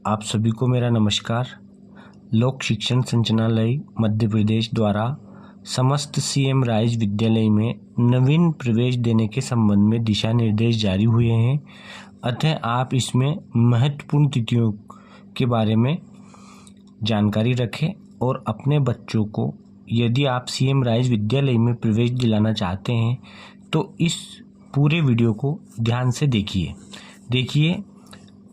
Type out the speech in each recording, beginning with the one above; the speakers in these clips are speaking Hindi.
आप सभी को मेरा नमस्कार। लोक शिक्षण संचालनालय मध्य प्रदेश द्वारा समस्त सीएम राइज विद्यालय में नवीन प्रवेश देने के संबंध में दिशा निर्देश जारी हुए हैं। अतः आप इसमें महत्वपूर्ण तिथियों के बारे में जानकारी रखें और अपने बच्चों को, यदि आप सीएम राइज विद्यालय में प्रवेश दिलाना चाहते हैं तो इस पूरे वीडियो को ध्यान से देखिए।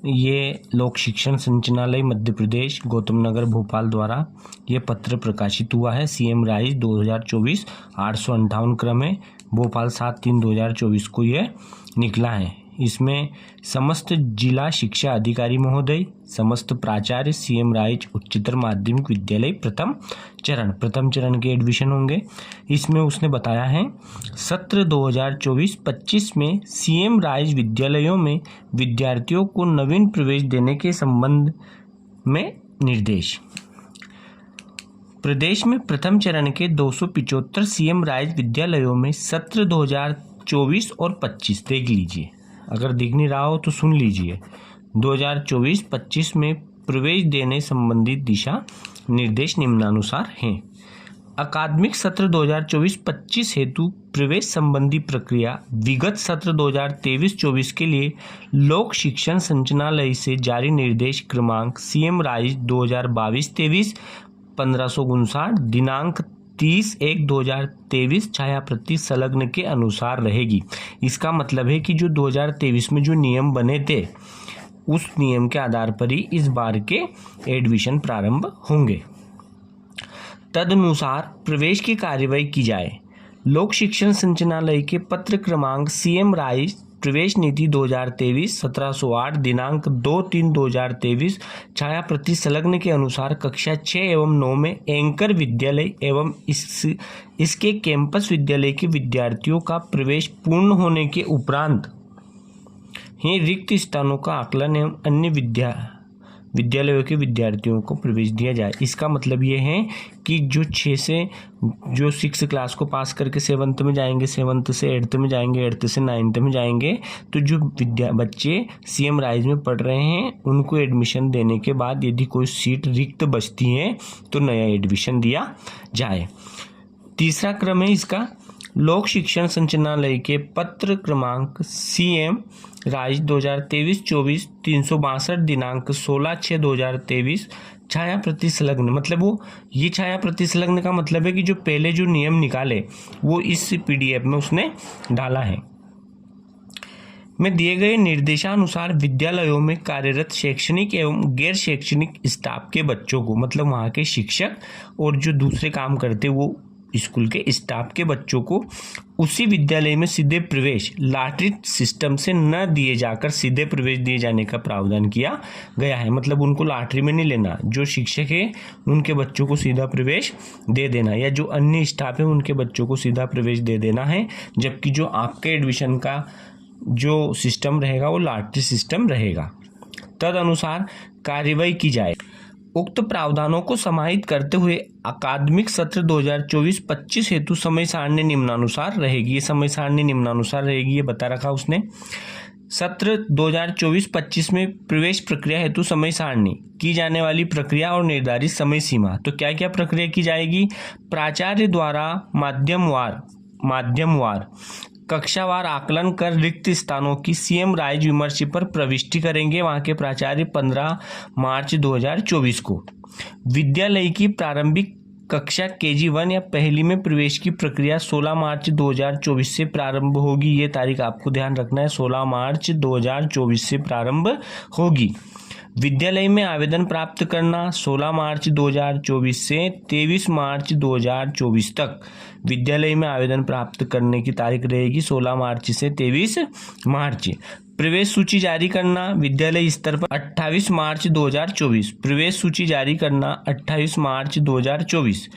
ये लोक शिक्षण संचालनालय मध्य प्रदेश गौतम नगर भोपाल द्वारा ये पत्र प्रकाशित हुआ है। सीएम राइज 2024 858 क्रम है, भोपाल 7/3/2024 को ये निकला है। इसमें समस्त जिला शिक्षा अधिकारी महोदय, समस्त प्राचार्य सीएम राइज उच्चतर माध्यमिक विद्यालय प्रथम चरण के एडमिशन होंगे। इसमें उसने बताया है सत्र 2024-25 में सीएम राइज विद्यालयों में विद्यार्थियों को नवीन प्रवेश देने के संबंध में निर्देश। प्रदेश में प्रथम चरण के 275 सीएम राइज विद्यालयों में सत्र 2024 और 25 देख लीजिए, अगर दिख नहीं रहा हो तो सुन लीजिए। 2024-25 में प्रवेश देने संबंधी दिशा निर्देश निम्नानुसार हैं। अकादमिक सत्र 2024-25 हेतु प्रवेश संबंधी प्रक्रिया विगत सत्र 2023-24 के लिए लोक शिक्षण संचालनालय से जारी निर्देश क्रमांक सीएम राइज 2022-23 1559 दिनांक 30/1/2023 छायाप्रति संलग्न के अनुसार रहेगी। इसका मतलब है कि जो 2023 में जो नियम बने थे उस नियम के आधार पर ही इस बार के एडमिशन प्रारंभ होंगे। तदनुसार प्रवेश की कार्यवाही की जाए। लोक शिक्षण संचालनालय के पत्र क्रमांक सीएम राइज प्रवेश नीति 2023 1708 दिनांक 2/3/2023 छाया प्रति संलग्न के अनुसार कक्षा 6 एवं 9 में एंकर विद्यालय एवं इसके कैंपस विद्यालय के विद्यार्थियों का प्रवेश पूर्ण होने के उपरांत ही रिक्त स्थानों का आकलन एवं अन्य विद्यालयों के विद्यार्थियों को प्रवेश दिया जाए। इसका मतलब ये है कि जो 6 से जो 6 क्लास को पास करके 7th में जाएंगे, 7th से 8th में जाएंगे, 8th से 9th में जाएंगे, तो जो बच्चे सीएम राइज में पढ़ रहे हैं उनको एडमिशन देने के बाद यदि कोई सीट रिक्त बचती है तो नया एडमिशन दिया जाए। तीसरा क्रम है इसका लोक शिक्षण संचालनालय के पत्र क्रमांक सीएम राइज 2023-24 362 दिनांक 16/6/2023 छाया प्रति संलग्न। मतलब वो ये छाया प्रति संलग्न का मतलब है कि जो पहले जो नियम निकाले वो इस पीडीएफ में उसने डाला है। में दिए गए निर्देशानुसार विद्यालयों में कार्यरत शैक्षणिक एवं गैर शैक्षणिक स्टाफ के बच्चों को, मतलब वहाँ के शिक्षक और जो दूसरे काम करते वो स्कूल के स्टाफ के बच्चों को उसी विद्यालय में सीधे प्रवेश लॉटरी सिस्टम से न दिए जाकर सीधे प्रवेश दिए जाने का प्रावधान किया गया है। मतलब उनको लॉटरी में नहीं लेना, जो शिक्षक है उनके बच्चों को सीधा प्रवेश दे देना, या जो अन्य स्टाफ है उनके बच्चों को सीधा प्रवेश दे देना है। जबकि जो आपके एडमिशन का जो सिस्टम रहेगा वो लॉटरी सिस्टम रहेगा। तद अनुसार कार्यवाही की जाए। उक्त प्रावधानों को समाहित करते हुए अकादमिक सत्र 2024-25 हेतु समय सारणी निम्नानुसार रहेगी। ये समय सारणी निम्नानुसार रहेगी, ये बता रखा उसने। सत्र 2024-25 में प्रवेश प्रक्रिया हेतु समय सारणी की जाने वाली प्रक्रिया और निर्धारित समय सीमा। तो क्या क्या प्रक्रिया की जाएगी? प्राचार्य द्वारा माध्यमवार कक्षावार आकलन कर रिक्त स्थानों की सीएम राइज विमर्श पर प्रविष्टि करेंगे वहां के प्राचार्य 15 मार्च 2024 को। विद्यालय की प्रारंभिक कक्षा KG1 या पहली में प्रवेश की प्रक्रिया 16 मार्च 2024 से प्रारंभ होगी। ये तारीख आपको ध्यान रखना है, 16 मार्च 2024 से प्रारंभ होगी। विद्यालय में आवेदन प्राप्त करना 16 मार्च 2024 से 23 मार्च 2024 तक। विद्यालय में आवेदन प्राप्त करने की तारीख रहेगी 16 मार्च से 23 मार्च। प्रवेश सूची जारी करना विद्यालय स्तर पर 28 मार्च 2024। प्रवेश सूची जारी करना 28 मार्च 2024।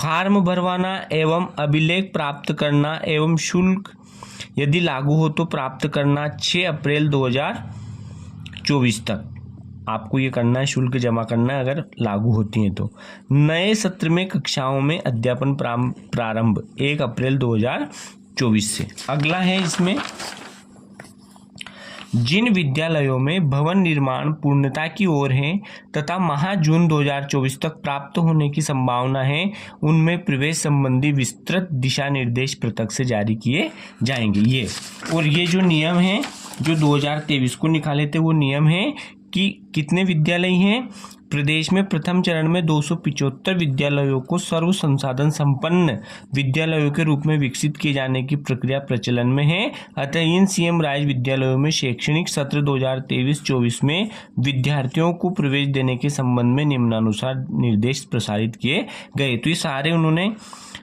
फार्म भरवाना एवं अभिलेख प्राप्त करना एवं शुल्क यदि लागू हो तो प्राप्त करना 6 अप्रैल 2024 तक आपको ये करना है, शुल्क जमा करना है अगर लागू होती हैं तो। नए सत्र में कक्षाओं में अध्यापन प्रारंभ 1 अप्रैल 2024 से। अगला है इसमें जिन विद्यालयों में भवन निर्माण पूर्णता की ओर है तथा माह जून 2024 तक प्राप्त होने की संभावना है, उनमें प्रवेश संबंधी विस्तृत दिशा निर्देश पृथक से जारी किए जाएंगे। ये और ये जो नियम है जो 2023 को निकाले थे, वो नियम है कि कितने विद्यालय हैं प्रदेश में। प्रथम चरण में 275 विद्यालयों को सर्व संसाधन संपन्न विद्यालयों के रूप में विकसित किए जाने की प्रक्रिया प्रचलन में है। अतः इन सीएम राज विद्यालयों में शैक्षणिक सत्र 2023-24 में विद्यार्थियों को प्रवेश देने के संबंध में निम्नानुसार निर्देश प्रसारित किए गए। तो ये सारे उन्होंने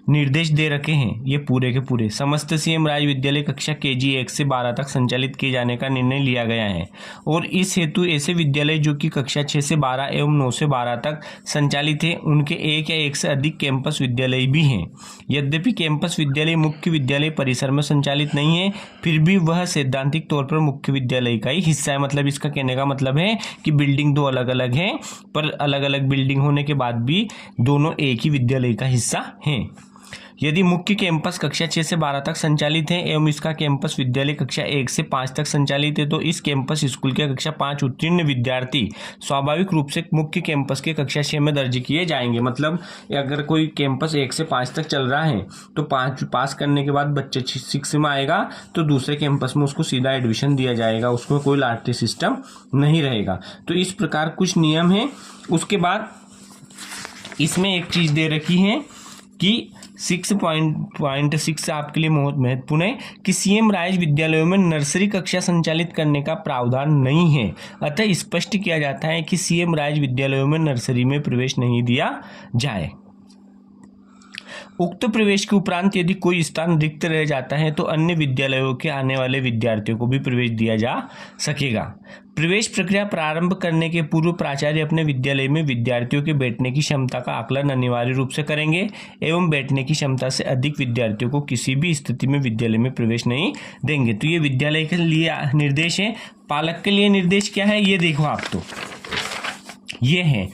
निर्देश दे रखे हैं, ये पूरे के पूरे। समस्त सीएम राज विद्यालय कक्षा केजी 1 से 12 तक संचालित किए जाने का निर्णय लिया गया है और इस हेतु ऐसे विद्यालय जो कि कक्षा 6 से 12 एवं 9 से 12 तक संचालित है, उनके एक या एक से अधिक कैंपस विद्यालय भी हैं। यद्यपि कैंपस विद्यालय मुख्य विद्यालय परिसर में संचालित नहीं है, फिर भी वह सैद्धांतिक तौर पर मुख्य विद्यालय का ही हिस्सा है। मतलब इसका कहने का मतलब है कि बिल्डिंग दो अलग अलग है, पर अलग अलग बिल्डिंग होने के बाद भी दोनों एक ही विद्यालय का हिस्सा हैं। यदि मुख्य कैंपस कक्षा 6 से 12 तक संचालित है एवं इसका कैंपस विद्यालय कक्षा 1 से 5 तक संचालित है, तो इस कैंपस स्कूल के कक्षा 5 उत्तीर्ण विद्यार्थी स्वाभाविक रूप से मुख्य कैंपस के कक्षा 6 में दर्ज किए जाएंगे। मतलब अगर कोई कैंपस 1 से 5 तक चल रहा है तो 5 पास करने के बाद बच्चे 6 में आएगा तो दूसरे कैंपस में उसको सीधा एडमिशन दिया जाएगा, उसमें कोई लाटरी सिस्टम नहीं रहेगा। तो इस प्रकार कुछ नियम है। उसके बाद इसमें एक चीज़ दे रखी है कि 6.6 आपके लिए बहुत महत्वपूर्ण है कि सीएम राज विद्यालयों में नर्सरी कक्षा संचालित करने का प्रावधान नहीं है। अतः स्पष्ट किया जाता है कि सीएम राज विद्यालयों में नर्सरी में प्रवेश नहीं दिया जाए। उक्त प्रवेश के उपरांत यदि कोई स्थान रिक्त रह जाता है तो अन्य विद्यालयों के आने वाले विद्यार्थियों को भी प्रवेश दिया जा सकेगा। प्रवेश प्रक्रिया प्रारंभ करने के पूर्व प्राचार्य अपने विद्यालय में विद्यार्थियों के बैठने की क्षमता का आकलन अनिवार्य रूप से करेंगे एवं बैठने की क्षमता से अधिक विद्यार्थियों को किसी भी स्थिति में विद्यालय में प्रवेश नहीं देंगे। तो ये विद्यालय के लिए निर्देश है। पालक के लिए निर्देश क्या है ये देखो आप, तो ये है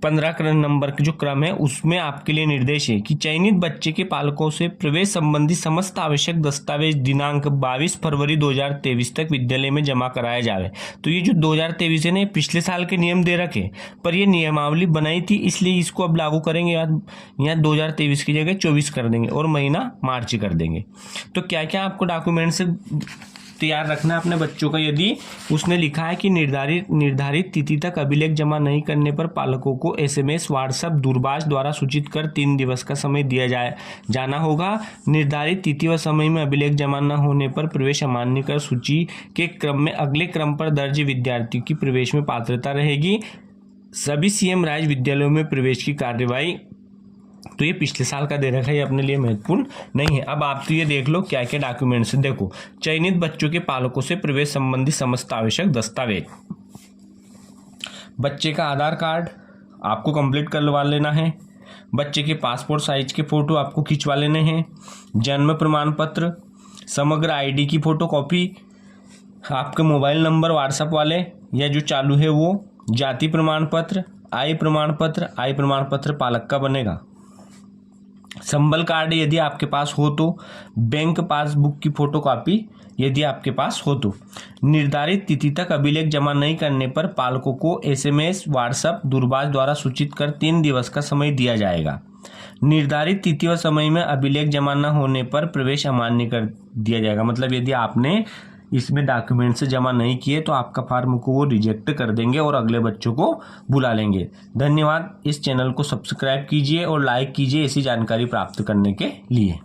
15 नंबर का जो क्रम है उसमें आपके लिए निर्देश है कि चयनित बच्चे के पालकों से प्रवेश संबंधी समस्त आवश्यक दस्तावेज दिनांक 22 फरवरी 2023 तक विद्यालय में जमा कराया जाए। तो ये जो 2023 है ना, पिछले साल के नियम दे रखे, पर ये नियमावली बनाई थी इसलिए इसको अब लागू करेंगे। यहाँ 2023 की जगह 24 कर देंगे और महीना मार्च कर देंगे। तो क्या क्या आपको डॉक्यूमेंट्स तैयार रखना है अपने बच्चों का। यदि उसने लिखा है कि निर्धारित तिथि तक अभिलेख जमा नहीं करने पर पालकों को SMS व्हाट्सएप दूरभाष द्वारा सूचित कर 3 दिवस का समय दिया जाना होगा। निर्धारित तिथि व समय में अभिलेख जमा न होने पर प्रवेश अमान्य कर सूची के क्रम में अगले क्रम पर दर्ज विद्यार्थियों की प्रवेश में पात्रता रहेगी। सभी सीएम राज विद्यालयों में प्रवेश की कार्यवाही, तो ये पिछले साल का दे रखा है, ये अपने लिए महत्वपूर्ण नहीं है। अब आप तो ये देख लो क्या क्या डॉक्यूमेंट्स है। देखो, चयनित बच्चों के पालकों से प्रवेश संबंधी समस्त आवश्यक दस्तावेज, बच्चे का आधार कार्ड आपको कंप्लीट करवा लेना है, बच्चे के पासपोर्ट साइज के फोटो आपको खिंचवा लेने हैं, जन्म प्रमाण पत्र, समग्र ID की फोटो कॉपी, आपके मोबाइल नंबर व्हाट्सएप वाले या जो चालू है वो, जाति प्रमाण पत्र, आय प्रमाण पत्र पालक का बनेगा, संबल कार्ड यदि आपके पास हो तो, बैंक पासबुक की फोटोकॉपी यदि आपके पास हो तो। निर्धारित तिथि तक अभिलेख जमा नहीं करने पर पालकों को SMS व्हाट्सएप दूरभाष द्वारा सूचित कर 3 दिवस का समय दिया जाएगा। निर्धारित तिथि व समय में अभिलेख जमा न होने पर प्रवेश अमान्य कर दिया जाएगा। मतलब यदि आपने इसमें डॉक्यूमेंट से जमा नहीं किए तो आपका फॉर्म को वो रिजेक्ट कर देंगे और अगले बच्चों को बुला लेंगे। धन्यवाद। इस चैनल को सब्सक्राइब कीजिए और लाइक कीजिए ऐसी जानकारी प्राप्त करने के लिए।